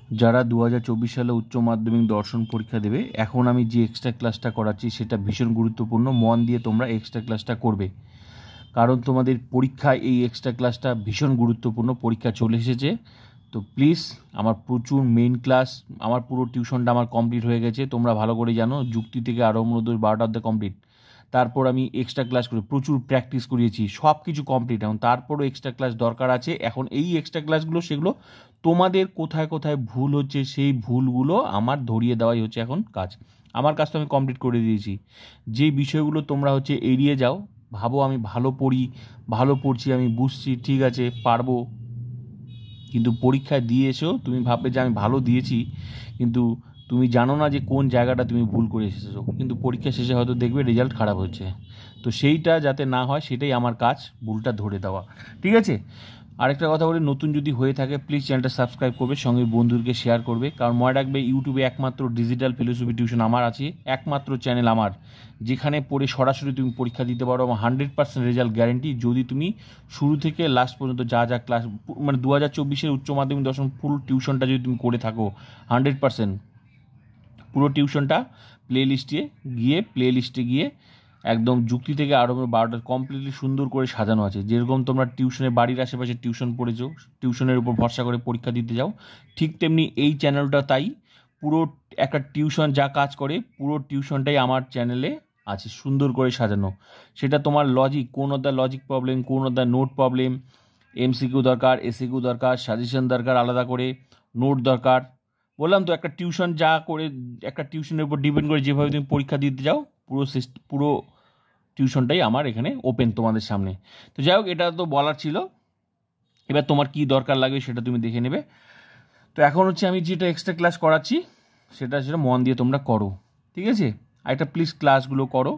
যারা 2024 সালে উচ্চ মাধ্যমিক দর্শন পরীক্ষা দেবে, এখন আমি যে এক্সট্রা ক্লাসটা করাচ্ছি সেটা ভীষণ গুরুত্বপূর্ণ। মন দিয়ে তোমরা এক্সট্রা ক্লাসটা করবে, কারণ তোমাদের পরীক্ষায় এই এক্সট্রা ক্লাসটা ভীষণ গুরুত্বপূর্ণ। পরীক্ষা চলে এসেছে, তো প্লিজ আমার প্রচুর মেইন ক্লাস, আমার পুরো টিউশনটা আমার কমপ্লিট হয়ে গেছে, তোমরা ভালো করে জানো। যুক্তি থেকে আরম্ভ 12টা অর্ধে কমপ্লিট। তারপর আমি এক্সট্রা ক্লাস করে প্রচুর প্র্যাকটিস করিয়েছি, সব কিছু কমপ্লিট। এখন তারপরও এক্সট্রা ক্লাস দরকার আছে। এখন এই এক্সট্রা ক্লাসগুলো সেগুলো তোমাদের কোথায় কোথায় ভুল হচ্ছে সেই ভুলগুলো আমার ধরিয়ে দেওয়াই হচ্ছে এখন কাজ। আমার কাজ তো আমি কমপ্লিট করে দিয়েছি। যে বিষয়গুলো তোমরা হচ্ছে এড়িয়ে যাও, ভাবো আমি ভালো পড়ি, ভালো পড়ছি, আমি বুঝছি, ঠিক আছে পারবো, কিন্তু পরীক্ষায় দিয়ে এসেও তুমি ভাববে যে আমি ভালো দিয়েছি, কিন্তু তুমি জানো না যে কোন জায়গাটা তুমি ভুল করে এসেছো, কিন্তু পরীক্ষা শেষে হয়তো দেখবে রেজাল্ট খারাপ হচ্ছে। তো সেইটা যাতে না হয় সেটাই আমার কাজ, ভুলটা ধরে দেওয়া। ঠিক আছে? আরেকটা কথা বলি, নতুন যদি হয়ে থাকে প্লিজ চ্যানেলটা সাবস্ক্রাইব করবে, সঙ্গে বন্ধুদেরকে শেয়ার করবে। কারণ মনে রাখবে, ইউটিউবে একমাত্র ডিজিটাল ফিলোসফি টিউশন আমার আছে, একমাত্র চ্যানেল আমার, যেখানে পড়ে সরাসরি তুমি পরীক্ষা দিতে পারো। আমার 100% রেজাল্ট গ্যারেন্টি, যদি তুমি শুরু থেকে লাস্ট পর্যন্ত যা যা ক্লাস, মানে 2024 উচ্চ মাধ্যমিক দর্শন ফুল টিউশনটা যদি তুমি করে থাকো 100%, পুরো টিউশনটা প্লে লিস্টে গিয়ে একদম যুক্তি থেকে আরম্ভ 12টা কমপ্লিটলি সুন্দর করে সাজানো আছে। যেরকম তোমরা টিউশনে বাড়ির আশেপাশে টিউশন পড়েছো, টিউশনের উপর ভরসা করে পরীক্ষা দিতে যাও, ঠিক তেমনি এই চ্যানেলটা তাই। পুরো একটা টিউশন যা কাজ করে, পুরো টিউশনটাই আমার চ্যানেলে আছে, সুন্দর করে সাজানো। সেটা তোমার লজিক, কোন অধ্যায় লজিক প্রবলেম, কোন অধ্যায় নোট প্রবলেম, এমসিকিউ দরকার, এসিকিউ দরকার, সাজেশন দরকার, আলাদা করে নোট দরকার। বললাম তো, একটা টিউশন যা করে, একটা টিউশনের উপর ডিপেন্ড করে যেভাবে তুমি পরীক্ষা দিতে যাও, পুরো টিউশনটাই আমার এখানে ওপেন তোমাদের সামনে। তো যাই হোক, এটা তো বলার ছিল। এবার তোমার কি দরকার লাগবে সেটা তুমি দেখে নেবে। তো এখন হচ্ছে আমি যেটা এক্সট্রা ক্লাস করাচ্ছি সেটা মন দিয়ে তোমরা করো, ঠিক আছে? আর একটা প্লিজ ক্লাসগুলো করো,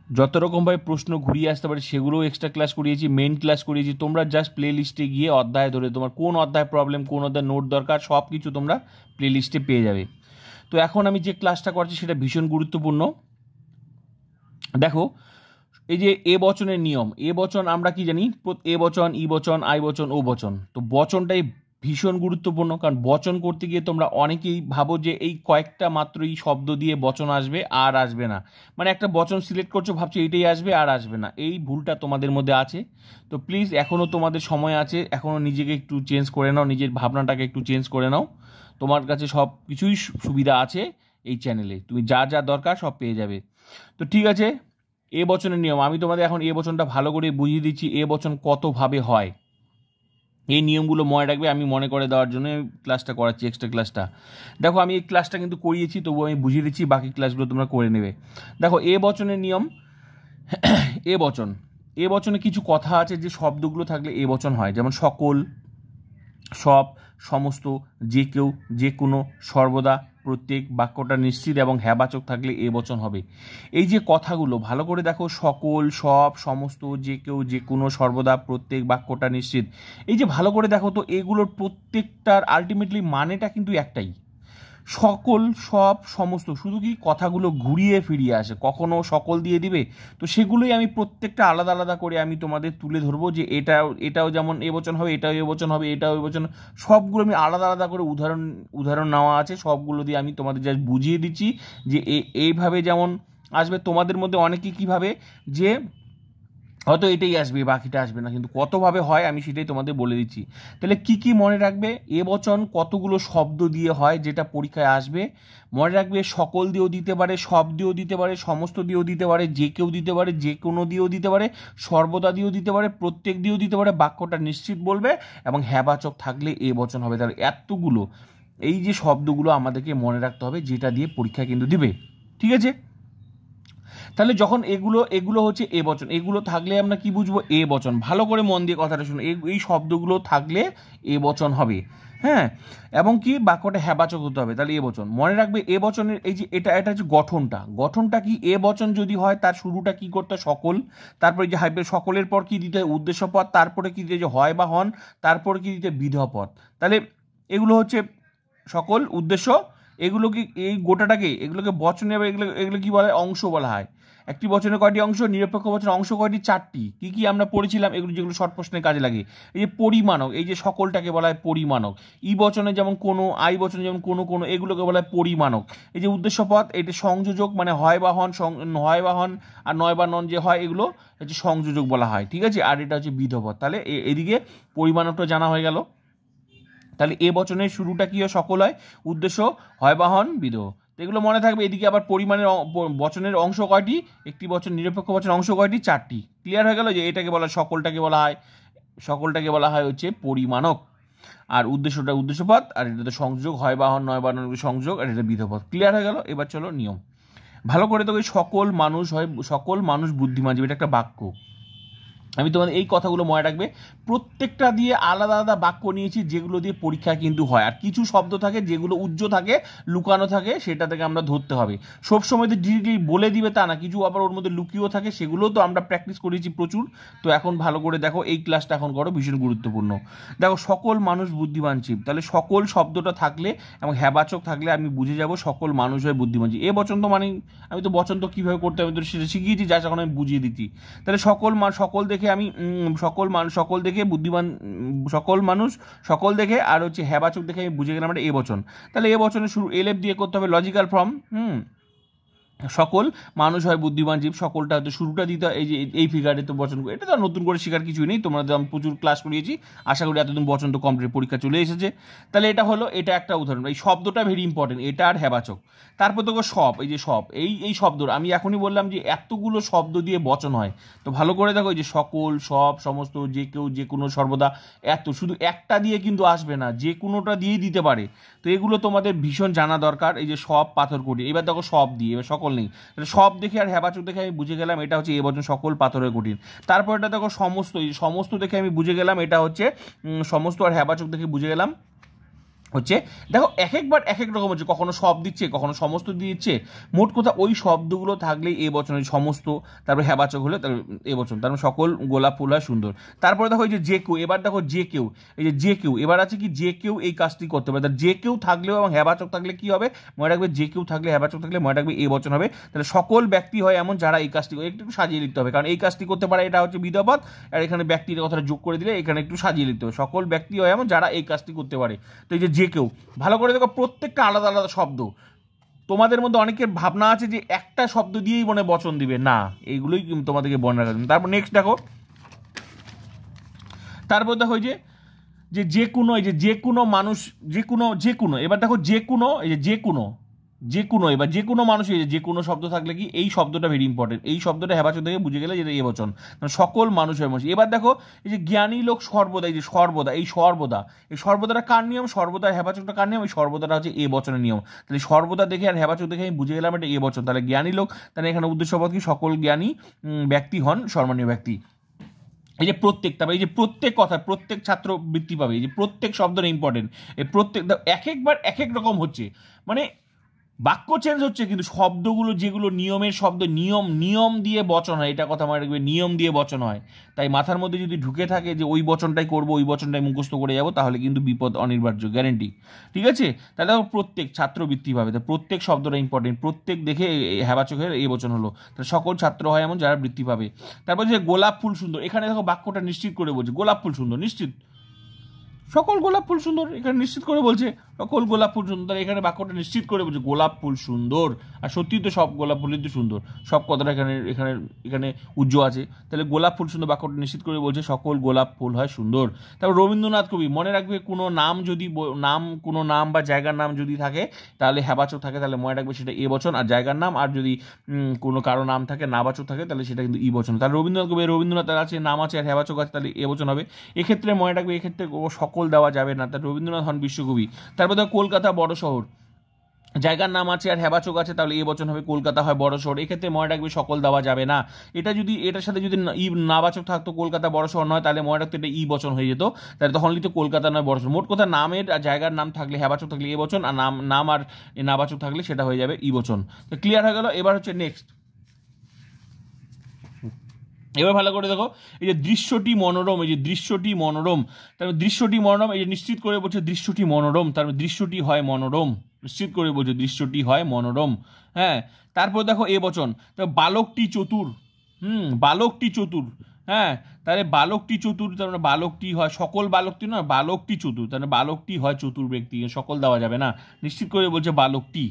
যত রকমভাবে প্রশ্ন ঘুরিয়ে আসতে পারে সেগুলোও এক্সট্রা ক্লাস করিয়েছি, মেন ক্লাস করিয়েছি। তোমরা জাস্ট প্লে লিস্টে গিয়ে অধ্যায় ধরে তোমার কোন অধ্যায় প্রবলেম, কোন অধ্যায় নোট দরকার, সব কিছু তোমরা প্লে লিস্টে পেয়ে যাবে। তো এখন আমি যে ক্লাসটা করছি সেটা ভীষণ গুরুত্বপূর্ণ। দেখো, এই যে এ বচনের নিয়ম, এ বচন আমরা কি জানি, এ বচন, ই বচন, আই বচন, ও বচন। তো বচনটাই ভীষণ গুরুত্বপূর্ণ, কারণ বচন করতে গিয়ে তোমরা অনেকেই ভাবো যে এই কয়েকটা মাত্রই শব্দ দিয়ে বচন আসবে আর আসবে না, মানে একটা বচন সিলেক্ট করছো ভাবছো এইটাই আসবে আর আসবে না। এই ভুলটা তোমাদের মধ্যে আছে। তো প্লিজ এখনও তোমাদের সময় আছে, এখনও নিজেকে একটু চেঞ্জ করে নাও, নিজের ভাবনাটাকে একটু চেঞ্জ করে নাও। তোমার কাছে সব কিছুই সুবিধা আছে এই চ্যানেলে, তুমি যা যা দরকার সব পেয়ে যাবে। তো ঠিক আছে, এ বচনের নিয়ম আমি তোমাদের এখন এ বচনটা ভালো করে বুঝিয়ে দিচ্ছি, এ বচন কতভাবে হয়। এই নিয়মগুলো মনে রাখবে, আমি মনে করে দেওয়ার জন্য ক্লাসটা করাচ্ছি, এক্সট্রা ক্লাসটা। দেখো, আমি এই ক্লাসটা কিন্তু করিয়েছি, তবুও আমি বুঝিয়ে দিচ্ছি, বাকি ক্লাসগুলো তোমরা করে নেবে। দেখো, এ বচনের নিয়ম, এ বচনে কিছু কথা আছে যে শব্দগুলো থাকলে এ বচন হয়, যেমন সকল, সব, সমস্ত, যে কেউ, যে কোনো, সর্বদা, প্রত্যেক। বাক্যটা নিশ্চিত এবং হ্যাবাচক থাকলে এ বচন হবে। এই যে কথাগুলো ভালো করে দেখো, সকল, সব, সমস্ত, যে কেউ, যে কোনো, সর্বদা, প্রত্যেক, বাক্যটা নিশ্চিত, এই যে ভালো করে দেখো তো, এগুলোর প্রত্যেকটার আলটিমেটলি মানেটা কিন্তু একটাই, সকল, সব, সমস্ত। শুধু কি কথাগুলো ঘুরিয়ে ফিরিয়ে আসে, কখনো সকল দিয়ে দিবে। তো সেগুলোই আমি প্রত্যেকটা আলাদা আলাদা করে আমি তোমাদের তুলে ধরবো, যে এটাও যেমন এ বচন হবে, এটাও এ বচন হবে, এটাও এ বচন। সবগুলো আমি আলাদা আলাদা করে উদাহরণ নেওয়া আছে, সবগুলো দিয়ে আমি তোমাদের জাস্ট বুঝিয়ে দিচ্ছি যে এইভাবে যেমন আসবে। তোমাদের মধ্যে অনেকে কীভাবে যে হয়তো এটাই আসবে, বাকিটা আসবে না, কিন্তু কতভাবে হয় আমি সেটাই তোমাদের বলে দিচ্ছি। তাহলে কি কি মনে রাখবে, এ বচন কতগুলো শব্দ দিয়ে হয় যেটা পরীক্ষায় আসবে। মনে রাখবে, সকল দিয়েও দিতে পারে, সব দিয়েও দিতে পারে, সমস্ত দিয়েও দিতে পারে, যে কেউ দিতে পারে, যে কোনো দিয়েও দিতে পারে, সর্বদা দিয়েও দিতে পারে, প্রত্যেক দিয়েও দিতে পারে, বাক্যটা নিশ্চিত বলবে এবং হ্যাবাচক থাকলে এ বচন হবে। তাহলে এতগুলো, এই যে শব্দগুলো আমাদেরকে মনে রাখতে হবে, যেটা দিয়ে পরীক্ষা কিন্তু দিবে, ঠিক আছে? তাহলে যখন এগুলো হচ্ছে এ বচন, এগুলো থাকলে আমরা কি বুঝবো, এ বচন। ভালো করে মন দিয়ে কথাটা শুনো, এই শব্দগুলো থাকলে এ বচন হবে, হ্যাঁ। এবং কি, বাক্যটা হ্যাবাচক হতে হবে, তাহলে এ বচন। মনে রাখবে, এ বচনের এই যে এটা হচ্ছে গঠনটা কি, এ বচন যদি হয় তার শুরুটা কি করতে হয়, সকল। তারপরে যে হাইবে, সকলের পর কি দিতে হয়, উদ্দেশ্য পদ। তারপরে কি দিতে, যে হয় বা হন। তারপরে কি দিতে, বিধেয় পদ। তাহলে এগুলো হচ্ছে সকল, উদ্দেশ্য, এগুলোকে এই গোটাটাকে এগুলোকে বচনে এগুলো কি বলা হয়? অংশ বলা হয়। একটি বচনের কয়টি অংশ? নিরপেক্ষ বচনের অংশ কয়টি? 4টি। কি কি আমরা পড়েছিলাম এগুলো, যেগুলো শর্ট প্রশ্নের কাজে লাগে? এই যে পরিমাণক, এই যে সকলটাকে বলা হয় পরিমাণক। ই বচনে যেমন কোনো, আই বচনে যেমন কোনো কোনো, এগুলোকে বলা হয় পরিমাণক। এই যে উদ্দেশ্যপদ, এটা সংযোজক, মানে হয় বা হন আর নয় বা নন যে হয়, এগুলো হচ্ছে সংযোজক বলা হয়, ঠিক আছে। আর এটা হচ্ছে বিধপদ। তাহলে এদিকে পরিমাণকটা জানা হয়ে গেল। তাহলে এ বচনের শুরুটা কি হয়? সকল হয়, উদ্দেশ্য হয় বাহন বিদেহ। এগুলো মনে থাকবে। এদিকে আবার পরিমাণের বচনের অংশ কয়টি? একটি বচন নিরপেক্ষ বচনের অংশ কয়টি? 4টি। ক্লিয়ার হয়ে গেল যে এটাকে বলা সকলটাকে বলা হয় হচ্ছে পরিমাণক, আর উদ্দেশ্যটা উদ্দেশ্যপদ, আর এটা তো সংযোগ, হয় বাহন নয় বাহন সংযোগ, আর এটা বিধপদ। ক্লিয়ার হয়ে গেল। এবার চলো নিয়ম ভালো করে। তো সকল মানুষ বুদ্ধিমান জীব, এটা একটা বাক্য। আমি তোমাদের এই কথাগুলো মনে রাখবে। প্রত্যেকটা দিয়ে আলাদা আলাদা বাক্য নিয়েছি, যেগুলো দিয়ে পরীক্ষা কিন্তু হয়। আর কিছু শব্দ থাকে যেগুলো উজ্জ্ব থাকে, লুকানো থাকে, সেটা থেকে আমরা ধরতে হবে। সবসময় তো ডিরেক্টলি বলে দিবে তা না, কিছু আবার ওর মধ্যে লুকিয়েও থাকে, সেগুলোও তো আমরা প্র্যাকটিস করেছি প্রচুর। তো এখন ভালো করে দেখো, এই ক্লাসটা এখন করো, ভীষণ গুরুত্বপূর্ণ। দেখো, সকল মানুষ বুদ্ধিমান জীব, তাহলে সকল শব্দটা থাকলে এবং হ্যাবাচক থাকলে আমি বুঝে যাব সকল মানুষ হয় বুদ্ধিমান জীব। এ বচন তো মানে আমি তো বচন তো কীভাবে করতে আমি তো সেটা শিখিয়েছি, যা এখন আমি বুঝিয়ে দিচ্ছি। তাহলে সকল দেখে আমি সকল দেখে বুদ্ধিমান, সকল দেখে আর হচ্ছে হ্যাবাচক দেখে আমি বুঝে গেলাম এটা এ বচন। তাহলে এ বচনের শুরু এলএফ দিয়ে করতে হবে, লজিক্যাল ফর্ম। সকল মানুষ হয় বুদ্ধিমান জীব, সকলটা হয়তো শুরুটা দিতে হয়। এই যে এই ফিগারে তো বচন, এটা তো নতুন করে শেখার কিছুই নেই, তোমরা তো আমি প্রচুর ক্লাস করিয়েছি। আশা করি এতদিন বচন তো কমপ্লিট, পরীক্ষা চলে এসেছে। তাহলে এটা হলো, এটা একটা উদাহরণ। এই শব্দটা ভেরি ইম্পর্টেন্ট, এটা আর হ্যাবাচক। তারপর দেখো সব, এই যে সব, এই শব্দ আমি এখনই বললাম যে এতগুলো শব্দ দিয়ে বচন হয়। তো ভালো করে দেখো, এই যে সকল, সব, সমস্ত, যে কেউ, যে কোনো, সর্বদা, এত, শুধু একটা দিয়ে কিন্তু আসবে না, যে কোনোটা দিয়েই দিতে পারে। তো এগুলো তোমাদের ভীষণ জানা দরকার। এই যে সব, পাথর কঠিন। এবার দেখো সব দিয়ে, এবার সকল নেই, সব দেখে আর হ্যাবাচক দেখে আমি বুঝে গেলাম এটা হচ্ছে এ বচন, সকল পাথরের কঠিন। তারপর এটা দেখো সমস্ত, এই সমস্ত দেখে আমি বুঝে গেলাম এটা হচ্ছে সমস্ত, আর হ্যাবাচক দেখে বুঝে গেলাম হচ্ছে, দেখো এক একবার এক এক রকম হচ্ছে, কখনো সব দিচ্ছে, কখনো সমস্ত দিচ্ছে। মোট কথা ওই শব্দগুলো থাকলেই এ বচনের সমস্ত, তারপর হ্যাবাচক হলে তারপর এ বচন, তারপর সকল, গোলাপ ফুল হয় সুন্দর। তারপরে দেখো এই যে কেউ, এবার দেখো যে কেউ, এই যে কেউ, এবার আছে কি যে কেউ এই কাজটি করতে পারে। যে কেউ থাকলেও এবং হ্যাবাচক থাকলে কি হবে? মনে রাখবে, যে কেউ থাকলে, হ্যাবাচক থাকলে মনে রাখবে এ বচন হবে। তাহলে সকল ব্যক্তি হয় এমন যারা এই কাজটি, একটু সাজিয়ে লিখতে হবে, কারণ এই কাজটি করতে পারে, এটা হচ্ছে বিধপদ, আর এখানে ব্যক্তির কথাটা যোগ করে দিলে এখানে একটু সাজিয়ে লিখতে হবে। সকল ব্যক্তি হয় এমন যারা এই কাজটি করতে পারে। তো এই যে কেউ, ভালো করে দেখো, প্রত্যেকটা আলাদা আলাদা শব্দ। তোমাদের মধ্যে অনেকের ভাবনা আছে যে একটা শব্দ দিয়েই মনে বচন দিবে, না, এইগুলোই তোমাদেরকে বর্ণনা করবে। তারপর নেক্সট দেখো, তারপর দেখো যে কোনো, এই যে কোনো মানুষ, যে কোনো, এবার দেখো যে কোনো, এই যে কোনো, এবার যে কোনো মানুষ, এই যে কোনো শব্দ থাকলে কি, এই শব্দটা ভেরি ইম্পর্টেন্ট। এই শব্দটা হ্যাবাচক থেকে বুঝে গেলে যেটা এ বচন, সকল মানুষ হয় মানুষ। এবার দেখো এই যে জ্ঞানী লোক সর্বদা, এই যে সর্বদা, এই সর্বদাটা কার নিয়ম? সর্বদার হ্যাবাচকটা কার নিয়ম? এই সর্বদাটা হচ্ছে এ বচনের নিয়ম। তাহলে সর্বদা দেখে আর হ্যাবাচক দেখে আমি বুঝে গেলাম এটা এ বচন। তাহলে জ্ঞানী লোক, তাহলে এখানে উদ্দেশ্যপদ কি? সকল জ্ঞানী ব্যক্তি হন সম্মানীয় ব্যক্তি। এই যে প্রত্যেক, তারপরে এই যে প্রত্যেক কথা, প্রত্যেক ছাত্র বৃত্তি পাবে। এই যে প্রত্যেক শব্দটা ইম্পর্টেন্ট। এই প্রত্যেক এক একবার এক এক রকম হচ্ছে, মানে বাক্য চেঞ্জ হচ্ছে, কিন্তু শব্দগুলো যেগুলো নিয়মের শব্দ, নিয়ম দিয়ে বচন হয়, এটা কথা মনে রাখবে, নিয়ম দিয়ে বচন হয়। তাই মাথার মধ্যে যদি ঢুকে থাকে যে ওই বচনটাই করবো, ওই বচনটাই মুখস্থ করে যাবো, তাহলে কিন্তু বিপদ অনিবার্য, গ্যারেন্টি। ঠিক আছে? তাহলে প্রত্যেক ছাত্র বৃত্তি পাবে। তো প্রত্যেক শব্দটা ইম্পর্টেন্ট, প্রত্যেক দেখে হ্যাবাচকের এই বচন হলো। তাহলে সকল ছাত্র হয় এমন যারা বৃত্তি পাবে। তারপর যে গোলাপ ফুল সুন্দর, এখানে দেখো বাক্যটা নিশ্চিত করে বলছে, গোলাপ ফুল সুন্দর, নিশ্চিত, সকল গোলাপ ফুল সুন্দর, এখানে নিশ্চিত করে বলছে সকল গোলাপ ফুল সুন্দর। এখানে বাক্যটা নিশ্চিত করে বলছে গোলাপ ফুল সুন্দর, আর সত্যি তো সব গোলাপ ফুলই তো সুন্দর, সব কথাটা এখানে এখানে এখানে উজ্জ্বল আছে। তাহলে গোলাপ ফুল সুন্দর বাক্যটা নিশ্চিত করে বলছে সকল গোলাপ ফুল হয় সুন্দর। তারপর রবীন্দ্রনাথ কবি, মনে রাখবে কোনো নাম যদি কোনো নাম বা জায়গার নাম যদি থাকে, তাহলে হ্যাবাচক থাকে, তাহলে মনে রাখবে সেটা এ বচন, আর জায়গার নাম, আর যদি কোনো কারো নাম থাকে নাবাচক থাকে, তাহলে সেটা কিন্তু ই বচন। তাহলে রবীন্দ্রনাথ কবি, রবীন্দ্রনাথ আছে, নাম আছে আর হ্যাবাচক আছে, তাহলে এ বচন হবে। এক্ষেত্রে মনে রাখবে, এক্ষেত্রে সকল দেওয়া যাবে না, তার রবীন্দ্রনাথ হন বিশ্বকবি। তারপর দেখো কলকাতা বড় শহর, জায়গার নাম আছে আর হ্যাবাচক আছে, তাহলে এ বচন হবে, কলকাতা হয় বড় শহর। এক্ষেত্রে মনে রাখবে সকল দেওয়া যাবে না। এটা যদি এটার সাথে যদি ই নাবাচক থাকতো, কলকাতা বড় শহর নয়, তাহলে মনে রাখতো এটা ই বচন হয়ে যেত, তাহলে তখন লিখতো কলকাতা নয় বড় শহর। মোট কথা নামের আর জায়গার নাম থাকলে হ্যাবাচক থাকলে এ বচন, আর নাম আর নাবাচক থাকলে সেটা হয়ে যাবে ই বচন। তো ক্লিয়ার হয়ে গেল। এবার হচ্ছে নেক্সট, এবার ভালো করে দেখো, এই যে দৃশ্যটি মনোরম, এই যে দৃশ্যটি মনোরম, তারপর দৃশ্যটি মনোরম, এই যে নিশ্চিত করে বলছে দৃশ্যটি মনোরম, তারপর দৃশ্যটি হয় মনোরম, নিশ্চিত করে বলছে দৃশ্যটি হয় মনোরম। হ্যাঁ, তারপর দেখো এ বচন, বালকটি চতুর, বালকটি চতুর। হ্যাঁ, তাহলে বালকটি চতুর, তার মানে বালকটি হয়, সকল বালকটি নয়, বালকটি চতুর, তাহলে বালকটি হয় চতুর ব্যক্তি, সকল দেওয়া যাবে না, নিশ্চিত করে বলছে বালকটি।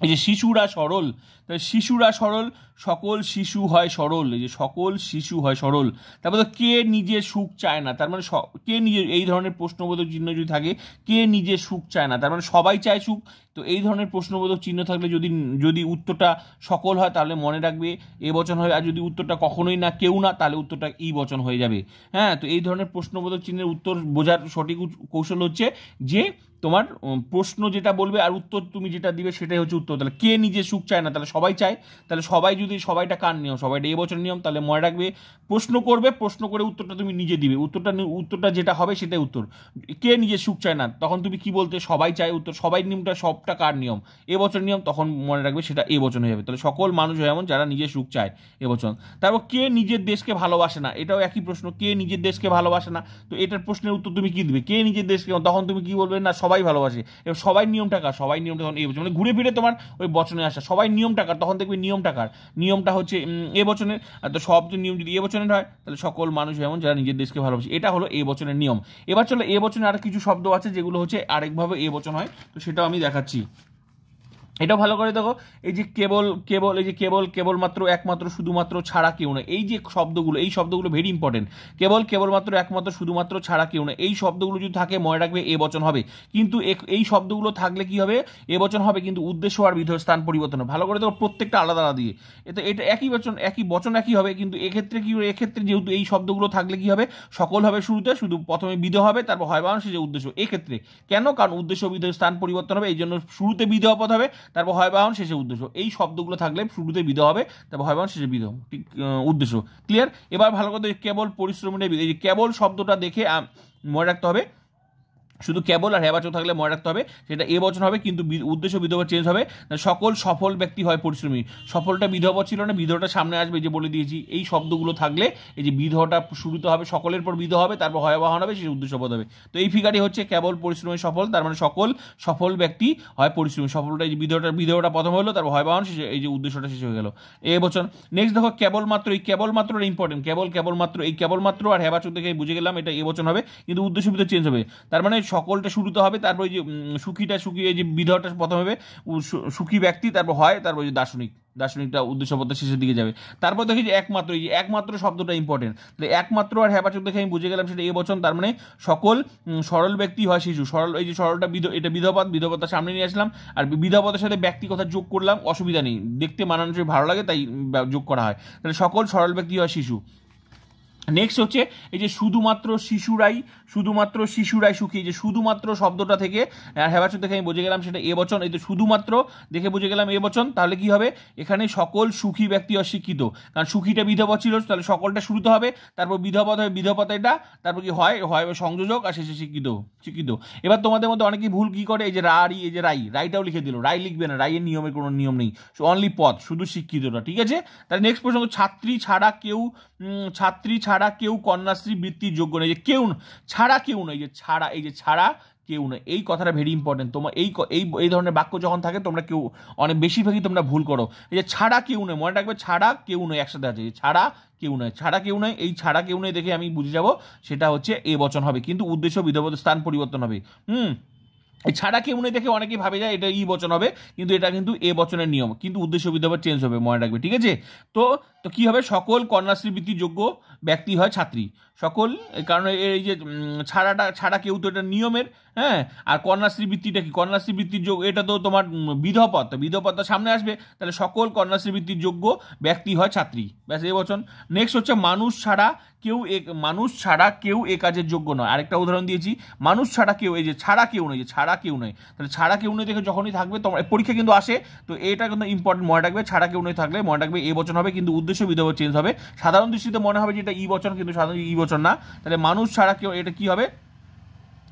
এই যে শিশুরা সরল, তাহলে শিশুরা সরল, সকল শিশু হয় সরল, এই যে সকল শিশু হয় সরল। তারপর কে নিজে সুখ চায় না, তার মানে কে নিজে, এই ধরনের প্রশ্নবোধক চিহ্ন যদি থাকে, কে নিজে সুখ চায় না, তার মানে সবাই চায় সুখ। তো এই ধরনের প্রশ্নবোধক চিহ্ন থাকলে যদি যদি উত্তরটা সকল হয় তাহলে মনে রাখবে এ বচন হবে, আর যদি উত্তরটা কখনোই না, কেউ না, তাহলে উত্তরটা ই বচন হয়ে যাবে। হ্যাঁ, তো এই ধরনের প্রশ্নবোধক চিহ্নের উত্তর বোঝার সঠিক কৌশল হচ্ছে যে তোমার প্রশ্ন যেটা বলবে আর উত্তর তুমি যেটা দিবে সেটাই হচ্ছে উত্তর। তাহলে কে নিজে সুখ চায় না, তাহলে সবাই চায়, তাহলে সবাই যদি, সবাইটা কার নিয়ম, সবাইটা এ বছর নিয়ম, তাহলে মনে রাখবে প্রশ্ন করবে, প্রশ্ন করে উত্তরটা তুমি নিজে দিবে, উত্তরটা যেটা হবে সেটাই উত্তর। কে নিজে সুখ চায় না, তখন তুমি কি বলতে, সবাই চায়, উত্তর সবাই নিয়মটা সবটা কার নিয়ম, এ বছর নিয়ম, তখন মনে রাখবে সেটা এ বচন হয়ে যাবে। তাহলে সকল মানুষ হয় এমন যারা নিজের সুখ চায়, এ বচন। তারপর কে নিজের দেশকে ভালোবাসে না, এটাও একই প্রশ্ন, কে নিজের দেশকে ভালোবাসে না, তো এটার প্রশ্নের উত্তর তুমি কি দিবে, কে নিজের দেশকে, তখন তুমি কি বলবে, না সবাই ভালোবাসে। এবার সবাই নিয়মটা কার, সবাই নিয়মটা তখন এ বচন, মানে ঘুরে ফিরে তোমার ওই বচনে আসা, সবাই নিয়মটা কার, তখন দেখবে নিয়মটা কার, নিয়মটা হচ্ছে এ বচনের। আর তো সব নিয়ম যদি এ বচনের হয় তাহলে সকল মানুষ এমন যারা নিজের দেশকে ভালোবাসে, এটা হলো এ বচনের নিয়ম। এবার চলো এ বচনে আর কিছু শব্দ আছে যেগুলো হচ্ছে আরেকভাবে এ বচন হয়, তো সেটাও আমি দেখাচ্ছি। এটাও ভালো করে দেখো, এই যে কেবল কেবল, এই যে কেবল, কেবলমাত্র, একমাত্র, শুধুমাত্র, ছাড়া কেউ না, এই যে শব্দগুলো, এই শব্দগুলো ভেরি ইম্পর্টেন্ট। কেবল, কেবলমাত্র, একমাত্র, শুধুমাত্র, ছাড়া কেউ না, এই শব্দগুলো যদি থাকে মনে রাখবে এ বচন হবে। কিন্তু এই শব্দগুলো থাকলে কি হবে, এ বচন হবে, কিন্তু উদ্দেশ্য আর বিধেয় স্থান পরিবর্তন হবে। ভালো করে দেখো, প্রত্যেকটা আলাদা আলাদা দিয়ে, এটা একই বচন, একই বচন একই হবে, কিন্তু এক্ষেত্রে কি, এক্ষেত্রে যেহেতু এই শব্দগুলো থাকলে কি হবে, সকল হবে শুরুতে, শুধু প্রথমে বিধ হবে, তারপর হয় বানান, শেষে উদ্দেশ্য। এক্ষেত্রে কেন, কারণ উদ্দেশ্য বিধেয় স্থান পরিবর্তন হবে, এই জন্য শুরুতে বিধেয় পদ হবে, তারপর হয় বাহন, শেষে উদ্দেশ্য। এই শব্দগুলো থাকলে শুরুতে বিধ হবে, তারপর হয় বাহন, শেষে বিধ, ঠিক উদ্দেশ্য। ক্লিয়ার? এবার ভালো করে কেবল পরিশ্রমী, এই যে কেবল শব্দটা দেখে মনে রাখতে হবে, শুধু কেবল আর হ্যাবাচক থাকলে মনে রাখতে হবে সেটা এ বচন হবে, কিন্তু উদ্দেশ্য বিধব চেঞ্জ হবে। সকল সফল ব্যক্তি হয় পরিশ্রমী, সফলটা বিধব ছিল না, বিধটা সামনে আসবে, যে বলে দিয়েছি এই শব্দগুলো থাকলে এই যে বিধটা শুরুতে হবে, সকলের পর বিধ হবে, তারপর হয় বাহন হবে, সেই উদ্দেশ্য পদ হবে। তো এই ফিগারই হচ্ছে কেবল পরিশ্রমী সফল, তার মানে সকল সফল ব্যক্তি হয় পরিশ্রমী, সফলটা এই যে বিধটা প্রথম হলো, তারপর হয় বাহন, শেষে এই যে উদ্দেশ্যটা শেষ হয়ে গেল, এ বচন। নেক্সট দেখো কেবলমাত্র, এই কেবলমাত্র ইম্পর্টেন্ট, কেবলমাত্র, এই কেবলমাত্র আর হ্যাবাচক দেখে বুঝে গেলাম এটা এ বচন হবে, কিন্তু উদ্দেশ্য বিধ চেঞ্জ হবে, তার মানে সকলটা শুরুতে হবে, তারপর যে সুখী, এই যে বিধটা প্রথম হবে, সুখী ব্যক্তি, তারপর হয়, তারপর যে দার্শনিকটা উদ্দেশ্যপদের শেষের দিকে যাবে। তারপর দেখি যে একমাত্র, এই যে একমাত্র শব্দটা ইম্পর্টেন্ট, তাহলে একমাত্র আর হ্যাবাচক দেখে আমি বুঝে গেলাম সেটা এ বচন, তার মানে সকল সরল ব্যক্তি হয় শিশু, সরল, এই যে সরলটা এটা বিধপদটা সামনে নিয়ে আসলাম, আর বিধপদের সাথে ব্যক্তি কথা যোগ করলাম, অসুবিধা নেই, দেখতে মানানসই ভালো লাগে তাই যোগ করা হয়, তাহলে সকল সরল ব্যক্তি হয় শিশু। নেক্সট হচ্ছে এই যে শুধুমাত্র শিশুরাই সুখী, যে শুধুমাত্র শব্দটা থেকে হ্যাবাচক দেখে আমি বুঝে গেলাম সেটা এ বচন, এই তো শুধুমাত্র দেখে বুঝে গেলাম এ বচন, তাহলে কি হবে, এখানে সকল সুখী ব্যক্তি অশিক্ষিত, কারণ সুখীটা বিধপদ ছিল, তাহলে সকলটা শুরুতে হবে, তারপর বিধপদ হবে, বিধপদ এটা, তারপর কি হয় সংযোজক, আর শেষে শিক্ষিত। এবার তোমাদের মধ্যে অনেকেই ভুল কি করে, এই যে এই যে রাইটাও লিখে দিল, রাই লিখবে না, রাইয়ের নিয়মের কোনো নিয়ম নেই, অনলি পদ, শুধু শিক্ষিতটা, ঠিক আছে। তাহলে নেক্সট প্রশ্ন, ছাত্রী ছাড়া কেউ কন্যাশ্রী বৃত্তির যোগ্য নেই, যে কেউ ছাড়া কেউ নয়, এই যে ছাড়া কেউ নয়, এই কথাটা ভেরি ইম্পর্টেন্ট। তোমার এই ধরনের বাক্য যখন থাকে তোমরা কেউ অনেক বেশিরভাগই তোমরা ভুল করো, এই যে ছাড়া কেউ নয়, মনে রাখবে ছাড়া কেউ নয় একসাথে আছে, ছাড়া কেউ নয়, এই ছাড়া কেউ নয় দেখে আমি বুঝে যাব সেটা হচ্ছে এ বচন হবে, কিন্তু উদ্দেশ্য বিধব স্থান পরিবর্তন হবে। এই ছাড়া কেউ নেই দেখে অনেকেই ভাবে যায় এটা ই বচন হবে, কিন্তু এটা কিন্তু এ বচনের নিয়ম, কিন্তু উদ্দেশ্য বিধবা চেঞ্জ হবে, মনে রাখবে, ঠিক আছে। তো কি হবে, সকল কন্যাশ্রী বৃত্তির যোগ্য ব্যক্তি হয় ছাত্রী, সকল, কারণ এই যে ছাড়া কেউ তো এটা নিয়মের, হ্যাঁ, আর কন্যাশ্রী বৃত্তিটা কি, কন্যাশ্রী বৃত্তির যোগ্য, এটা তো তোমার বিধপদটা সামনে আসবে, তাহলে সকল কন্যাশ্রী বৃত্তির যোগ্য ব্যক্তি হয় ছাত্রী, ব্যাস এই বচন। নেক্সট হচ্ছে মানুষ ছাড়া কেউ এ কাজের যোগ্য নয়, আরেকটা উদাহরণ দিয়েছি, মানুষ ছাড়া কেউ, এই যে ছাড়া কেউ নয়, তাহলে ছাড়া কেউ নয় দেখে যখনই থাকবে তোমার পরীক্ষা কিন্তু আসে, তো এটা কিন্তু ইম্পর্টেন্ট, মনে রাখবে ছাড়া কেউ নয় থাকলে মনে রাখবে এ বচন হবে, কিন্তু উদ্দেশ্য বিধব চেঞ্জ হবে। সাধারণ দৃষ্টিতে মনে হবে যে এটা ই বচন, কিন্তু সাধারণ ই বচন না, তাহলে মানুষ ছাড়া কেউ, এটা কি হবে,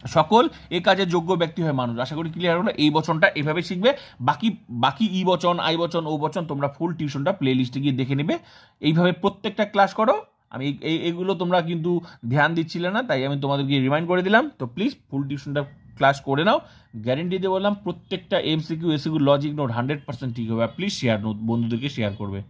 সকল এ কাজে যোগ্য ব্যক্তি হয় মানুষ। আশা করি ক্লিয়ার হলো। এই বচনটা এভাবে শিখবে, বাকি বাকি ই বচন, আই বচন, ও বচন তোমরা ফুল টিউশনটা প্লে লিস্টে গিয়ে দেখে নেবে। এইভাবে প্রত্যেকটা ক্লাস করো। আমি এগুলো তোমরা কিন্তু ধ্যান দিচ্ছিলে না, তাই আমি তোমাদেরকে রিমাইন্ড করে দিলাম। তো প্লিজ ফুল টিউশনটা ক্লাস করে নাও। গ্যারেন্টি দিয়ে বললাম প্রত্যেকটা এমসিকিউ এসিকিউ লজিক নোট 100% ঠিক হবে। প্লিজ শেয়ার নোট বন্ধুদেরকে শেয়ার করবে।